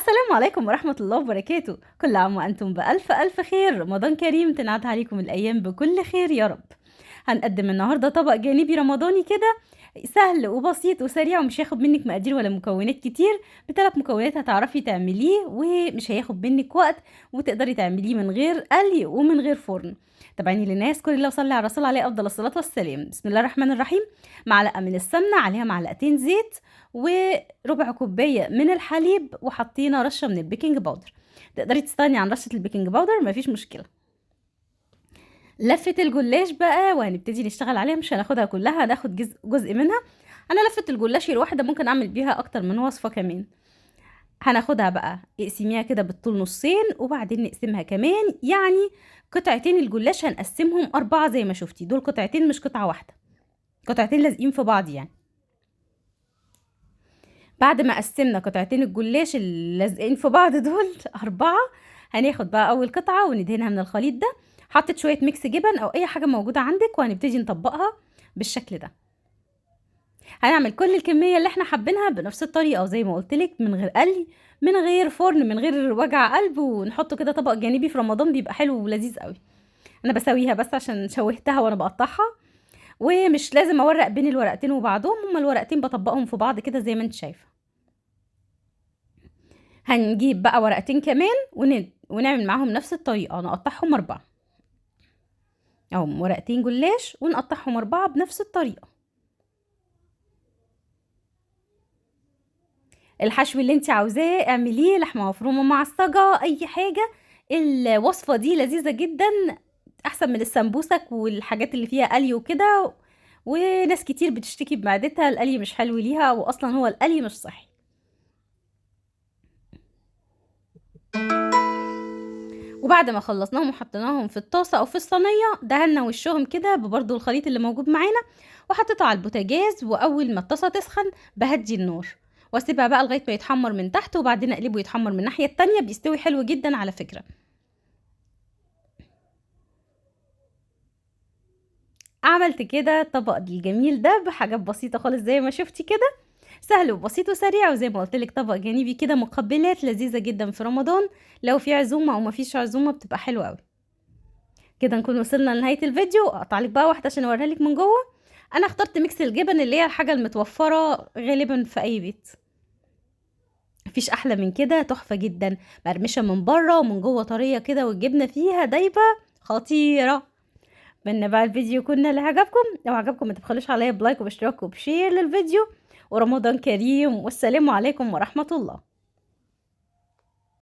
السلام عليكم ورحمة الله وبركاته. كل عام وأنتم بألف ألف خير. رمضان كريم، تنعاد عليكم الأيام بكل خير يا رب. هنقدم النهاردة طبق جانبي رمضاني كده سهل وبسيط وسريع، ومش هياخد منك مقادير ولا مكونات كتير. ب3 مكونات هتعرفي تعمليه ومش هياخد منك وقت، وتقدري تعمليه من غير قلي ومن غير فرن. تابعيني للناس كل الله وصلي على الرسول عليه أفضل الصلاة والسلام. بسم الله الرحمن الرحيم. معلقة من السمنة، عليها معلقتين زيت، وربع كوباية من الحليب، وحطينا رشة من البيكنج باودر. تقدري تستغني عن رشة البيكنج باودر، مفيش مشكلة. لفة الجلاش بقى وهنبتدي نشتغل عليها، مش هناخدها كلها، هناخد جزء منها. انا لفة الجلاش الواحدة ممكن اعمل بيها اكتر من وصفة كمان. هناخدها بقى اقسميها كده بالطول نصين، وبعدين نقسمها كمان، يعني قطعتين الجلاش هنقسمهم 4 زي ما شفتي. دول قطعتين مش قطعة واحدة، قطعتين لازقين في بعض يعني. بعد ما قسمنا قطعتين الجلاش اللي لازقين في بعض دول 4، هناخد بقى اول قطعة وندهنها من الخليط ده. حطيت شوية ميكس جبن او اي حاجة موجودة عندك، وهنبتدي نطبقها بالشكل ده. هنعمل كل الكمية اللي احنا حابينها بنفس الطريقة، وزي ما قلتلك من غير قلي، من غير فرن، من غير وجع قلب، ونحطه كده طبق جانبي في رمضان، بيبقى حلو ولذيذ قوي. انا بسويها بس عشان شوهتها وانا بقطعها، ومش لازم اورق بين الورقتين وبعضهم، هما الورقتين بطبقهم في بعض كده زي ما انت شايفة. هنجيب بقى ورقتين كمان ونعمل معاهم نفس الطريقة، نقطعهم 4 اهو، ورقتين جلاش ونقطعهم 4 بنفس الطريقة. الحشو اللي انت عاوزاه اعمليه، لحمة مفرومة معصجة، اي حاجة. الوصفة دي لذيذة جدا، احسن من السمبوسك والحاجات اللي فيها قلي وكده. وناس كتير بتشتكي بمعدتها، القلي مش حلو ليها، واصلا هو القلي مش صحي. وبعد ما خلصناهم وحطيناهم في الطاسة او في الصينية، دهنا وشهم كده ببرضو الخليط اللي موجود معانا، وحطيته على البوتاجاز. واول ما الطاسة تسخن بهدي النار، واسيبها بقى لغاية ما يتحمر من تحت، وبعدين اقلبه يتحمر من الناحية التانية. بيستوي حلو جدا على فكرة. عملت كده الطبق الجميل ده بحاجات بسيطة خالص زي ما شفتي كده، سهل وبسيط وسريع، وزي ما قلت لك طبق جانبي كده، مقبلات لذيذة جدا في رمضان. لو في عزومة او مفيش عزومة بتبقى حلوة قوي. كده نكون وصلنا لنهاية الفيديو. اقطع لك بقى واحدة عشان اوريها لك من جوه. انا اخترت ميكس الجبن اللي هي الحاجة المتوفرة غالبا في اي بيت. مفيش احلى من كده، تحفة جدا، مقرمشة من بره ومن جوه طرية كده، والجبنة فيها دايبة خطيرة. اتمنى بقى الفيديو يكون اللي عجبكم. لو عجبكم ما تبخلوش عليا بلايك وباشتراك وبشير للفيديو. ورمضان كريم، والسلام عليكم ورحمة الله.